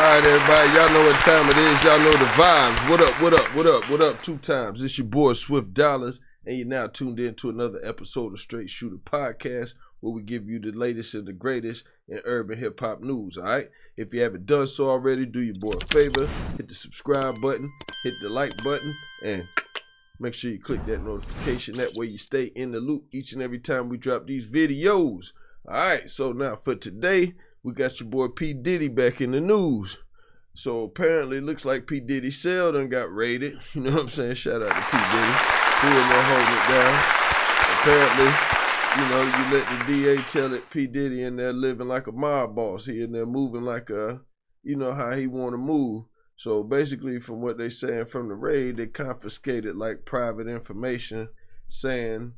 All right, everybody, y'all know what time it is. Y'all know the vibes. What up, what up, what up, what up? 2 times. It's your boy, Swift Dollars, and you're now tuned in to another episode of Strait Shoota Podcast, where we give you the latest and the greatest in urban hip-hop news, all right? If you haven't done so already, do your boy a favor. Hit the subscribe button, hit the like button, and make sure you click that notification. That way you stay in the loop each and every time we drop these videos. All right, so now for today, we got your boy P. Diddy back in the news. So apparently it looks like P. Diddy's cell done got raided. You know what I'm saying? Shout out to P. Diddy. He in there holding it down. Apparently, you know, you let the DA tell it P. Diddy in there living like a mob boss. He in there moving like a, you know how he want to move. So basically from what they saying from the raid, they confiscated like private information saying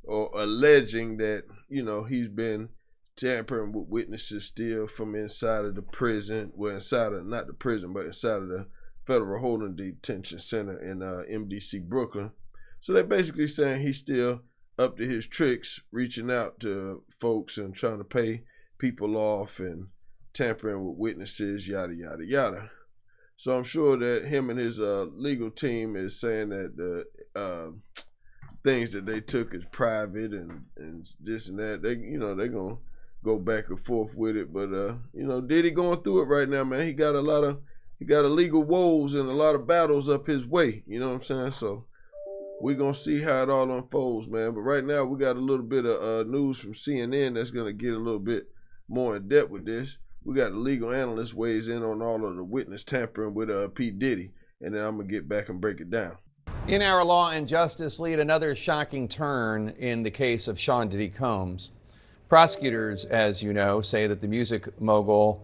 or alleging that, you know, he's been tampering with witnesses still from inside of the prison. Well, inside of, not the prison, but inside of the federal holding detention center in MDC Brooklyn. So they're basically saying he's still up to his tricks, reaching out to folks and trying to pay people off and tampering with witnesses, yada, yada, yada. So I'm sure that him and his legal team is saying that the things that they took is private and this and that. They, you know, they're going to go back and forth with it. But, you know, Diddy going through it right now, man. He got illegal woes and a lot of battles up his way. You know what I'm saying? So we're going to see how it all unfolds, man. But right now we got a little bit of news from CNN that's going to get a little bit more in depth with this. We got a legal analyst weighs in on all of the witness tampering with P. Diddy. And then I'm going to get back and break it down. In our law and justice lead, another shocking turn in the case of Sean Diddy Combs. Prosecutors, as you know, say that the music mogul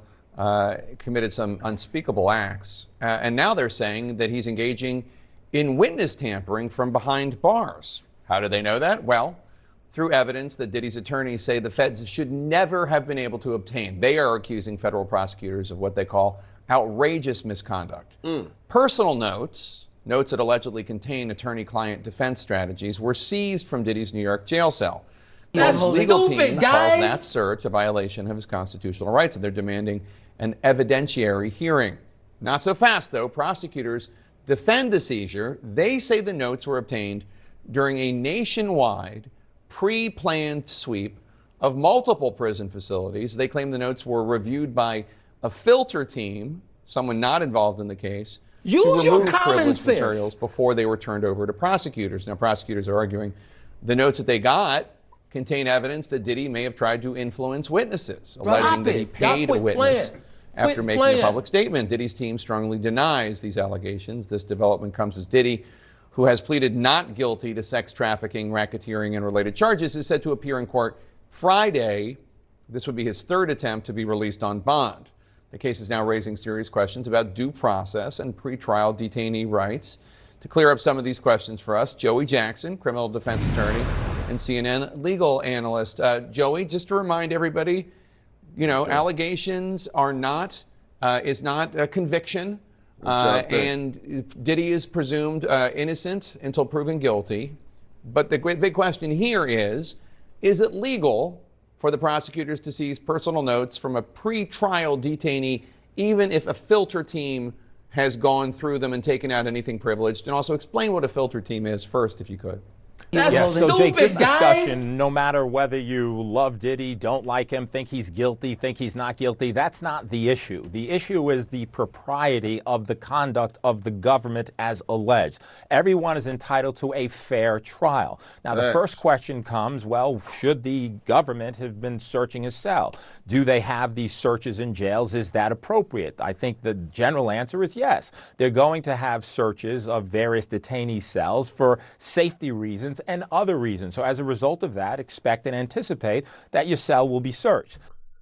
committed some unspeakable acts. And now they're saying that he's engaging in witness tampering from behind bars. How do they know that? Well, through evidence that Diddy's attorneys say the feds should never have been able to obtain. They are accusing federal prosecutors of what they call outrageous misconduct. Personal notes that allegedly contain attorney-client defense strategies were seized from Diddy's New York jail cell. That's The legal stupid, team guys. calls that search a violation of his constitutional rights, and they're demanding an evidentiary hearing. Not so fast, though. Prosecutors defend the seizure. They say the notes were obtained during a nationwide, pre-planned sweep of multiple prison facilities. They claim the notes were reviewed by a filter team, someone not involved in the case, Use to your remove common privileged sense. materials before they were turned over to prosecutors. Now, prosecutors are arguing the notes that they got contain evidence that Diddy may have tried to influence witnesses, alleging that he paid a witness after making a public statement. Diddy's team strongly denies these allegations. This development comes as Diddy, who has pleaded not guilty to sex trafficking, racketeering, and related charges, is set to appear in court Friday. This would be his third attempt to be released on bond. The case is now raising serious questions about due process and pretrial detainee rights. To clear up some of these questions for us, Joey Jackson, criminal defense attorney and CNN legal analyst. Joey, just to remind everybody, you know, allegations are not, is not a conviction. And Diddy is presumed innocent until proven guilty. But the big question here is it legal for the prosecutors to seize personal notes from a pre-trial detainee, even if a filter team has gone through them and taken out anything privileged? And also explain what a filter team is first, if you could. That's so stupid, Jake, this guys. discussion, no matter whether you love Diddy, don't like him, think he's guilty, think he's not guilty, that's not the issue. The issue is the propriety of the conduct of the government as alleged. Everyone is entitled to a fair trial. Now, the first question comes, well, should the government have been searching his cell? Do they have these searches in jails? Is that appropriate? I think the general answer is yes. They're going to have searches of various detainee cells for safety reasons and other reasons. So as a result of that, expect and anticipate that your cell will be searched.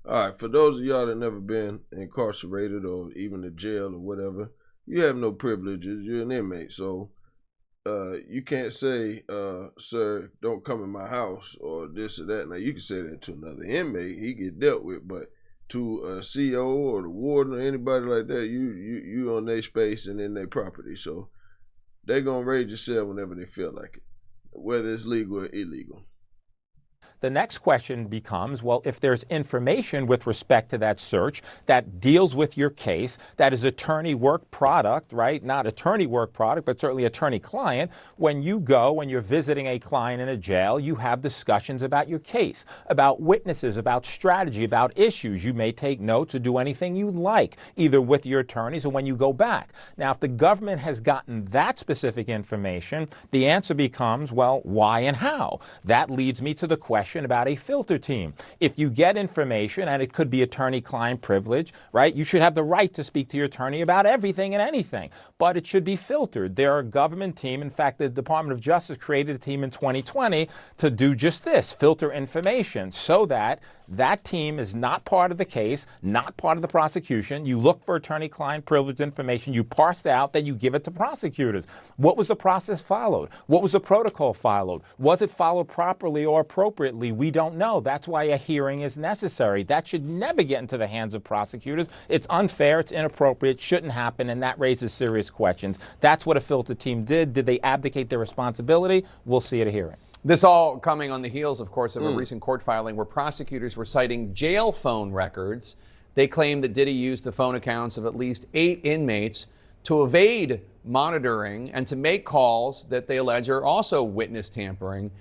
All right, for those of y'all that never been incarcerated or even in jail or whatever, you have no privileges. You're an inmate. So you can't say, sir, don't come in my house or this or that. Now, you can say that to another inmate. He get dealt with. But to a CO or the warden or anybody like that, you on their space and in their property. So they're going to raid your cell whenever they feel like it, whether it's legal or illegal. The next question becomes, well, if there's information with respect to that search that deals with your case, that is attorney work product, right? Not attorney work product, but certainly attorney-client. When you go, when you're visiting a client in a jail, you have discussions about your case, about witnesses, about strategy, about issues. You may take notes or do anything you like, either with your attorneys or when you go back. Now, if the government has gotten that specific information, the answer becomes, well, why and how? That leads me to the question about a filter team. If you get information, and it could be attorney-client privilege, right? You should have the right to speak to your attorney about everything and anything, but it should be filtered. There are a government team. In fact, the Department of Justice created a team in 2020 to do just this, filter information, so that that team is not part of the case, not part of the prosecution. You look for attorney-client privilege information, you parse it out, then you give it to prosecutors. What was the process followed? What was the protocol followed? Was it followed properly or appropriately? We don't know. That's why a hearing is necessary. That should never get into the hands of prosecutors. It's unfair, it's inappropriate, shouldn't happen, and that raises serious questions. That's what a filter team did. Did they abdicate their responsibility? We'll see at a hearing. This all coming on the heels, of course, of a recent court filing where prosecutors were citing jail phone records. They claimed that Diddy used the phone accounts of at least 8 inmates to evade monitoring and to make calls that they allege are also witness tampering.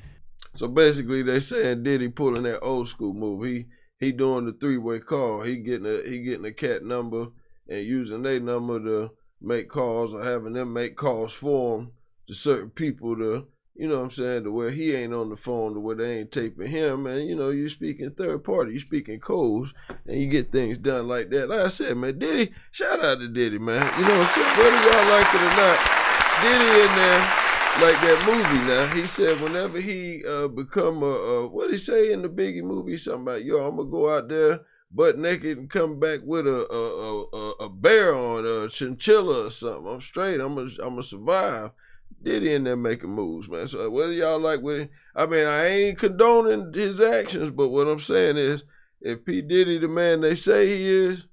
So basically, they saying Diddy pulling that old school move. He doing the 3-way call. He getting a cat number and using their number to make calls, or having them make calls for him to certain people to, you know what I'm saying, to where he ain't on the phone, to where they ain't taping him, and you know, you speaking third party, you speaking codes, and you get things done like that. Like I said, man, Diddy, shout out to Diddy, man. You know what I'm saying? Whether y'all like it or not, Diddy in there, like that movie now, he said whenever he become what he say in the Biggie movie, something about, yo, I'm gonna go out there butt naked and come back with a bear on, a chinchilla or something. I'm straight, I'm gonna survive. Diddy in there making moves, man. So whether y'all like with it, I mean, I ain't condoning his actions, but what I'm saying is, if P. Diddy the man they say he is,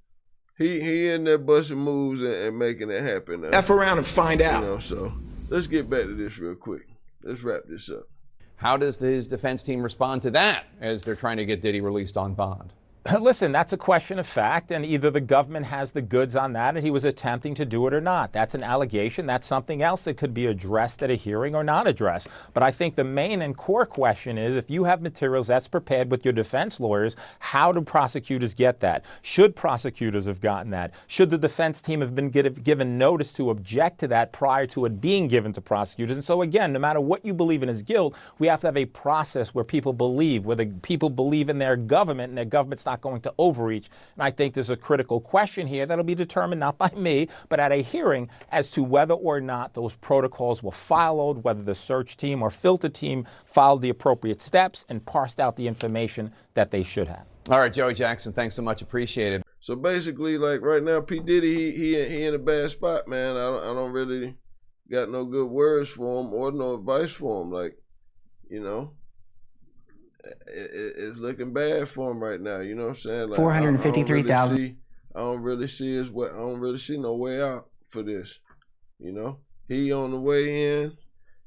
he in there busting moves and making it happen now. F around and find out. You know, so let's get back to this real quick. Let's wrap this up. How does his defense team respond to that as they're trying to get Diddy released on bond? Listen, that's a question of fact, and either the government has the goods on that and he was attempting to do it or not. That's an allegation. That's something else that could be addressed at a hearing or not addressed. But I think the main and core question is, if you have materials that's prepared with your defense lawyers, how do prosecutors get that? Should prosecutors have gotten that? Should the defense team have been given notice to object to that prior to it being given to prosecutors? And so again, no matter what you believe in as guilt, we have to have a process where people believe, where the people believe in their government and their government's not going to overreach. And I think there's a critical question here that'll be determined not by me, but at a hearing, as to whether or not those protocols were followed, whether the search team or filter team followed the appropriate steps and parsed out the information that they should have. All right, Joey Jackson, thanks so much. Appreciate it. So basically, like right now, P. Diddy, he in a bad spot, man. I don't really got no good words for him or no advice for him. Like, you know, it's looking bad for him right now. You know what I'm saying? Like, 453,000. I don't really see his way. I don't really see no way out for this. You know, he on the way in,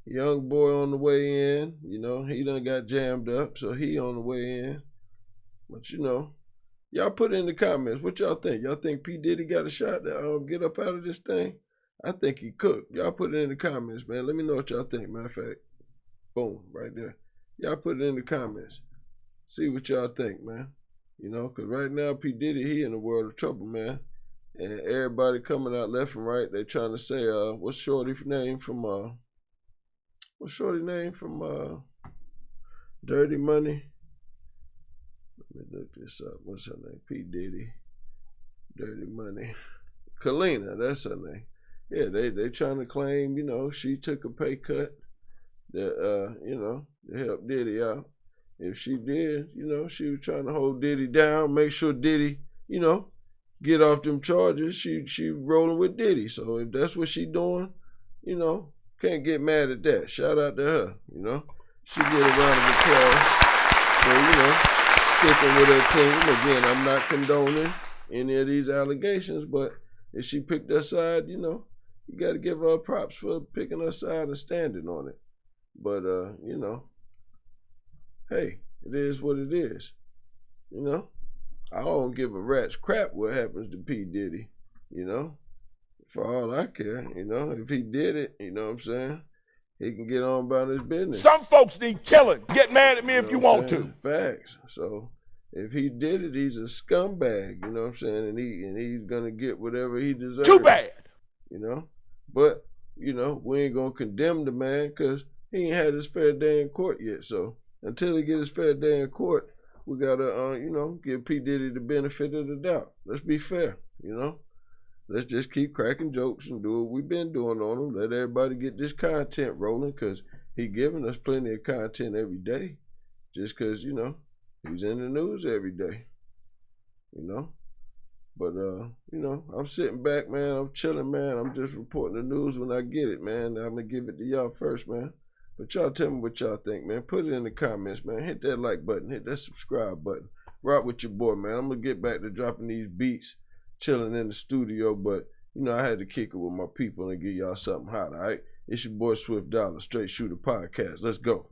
young boy on the way in. You know, he done got jammed up, so he on the way in. But you know, y'all put it in the comments. What y'all think? Y'all think P. Diddy got a shot to get up out of this thing? I think he cooked. Y'all put it in the comments, man. Let me know what y'all think. Matter of fact, boom, right there. Y'all put it in the comments. See what y'all think, man. You know, because right now, P. Diddy, he in a world of trouble, man. And everybody coming out left and right, they trying to say, what's Shorty's name from, Dirty Money? Let me look this up. What's her name? P. Diddy. Dirty Money. Kalina, that's her name. Yeah, they trying to claim, you know, she took a pay cut that, you know, to help Diddy out. If she did, you know, she was trying to hold Diddy down, make sure Diddy, you know, get off them charges. She rolling with Diddy. So if that's what she doing, you know, can't get mad at that. Shout out to her, you know. She get a round of applause for, you know, sticking with her team. Again, I'm not condoning any of these allegations, but if she picked her side, you know, you got to give her props for picking her side and standing on it. But, you know, hey, It is what it is. You know? I don't give a rat's crap what happens to P. Diddy, you know? For all I care, you know? If he did it, you know what I'm saying? He can get on about his business. Some folks need killing. Get mad at me if you want to. Facts. So if he did it, he's a scumbag, you know what I'm saying? And he's gonna get whatever he deserves. Too bad. You know? But, you know, we ain't gonna condemn the man because he ain't had his fair day in court yet. So until he get his fair day in court, we gotta you know, give P. Diddy the benefit of the doubt. Let's be fair, you know? Let's just keep cracking jokes and do what we've been doing on him. Let everybody get this content rolling because he giving us plenty of content every day. Just because, you know, he's in the news every day. You know? But, you know, I'm sitting back, man. I'm chilling, man. I'm just reporting the news when I get it, man. I'm going to give it to y'all first, man. But y'all tell me what y'all think, man. Put it in the comments, man. Hit that like button. Hit that subscribe button. Rock with your boy, man. I'm going to get back to dropping these beats. Chilling in the studio, but you know I had to kick it with my people and give y'all something hot. All right, it's your boy Swift Dollar, Straight Shooter Podcast. Let's go.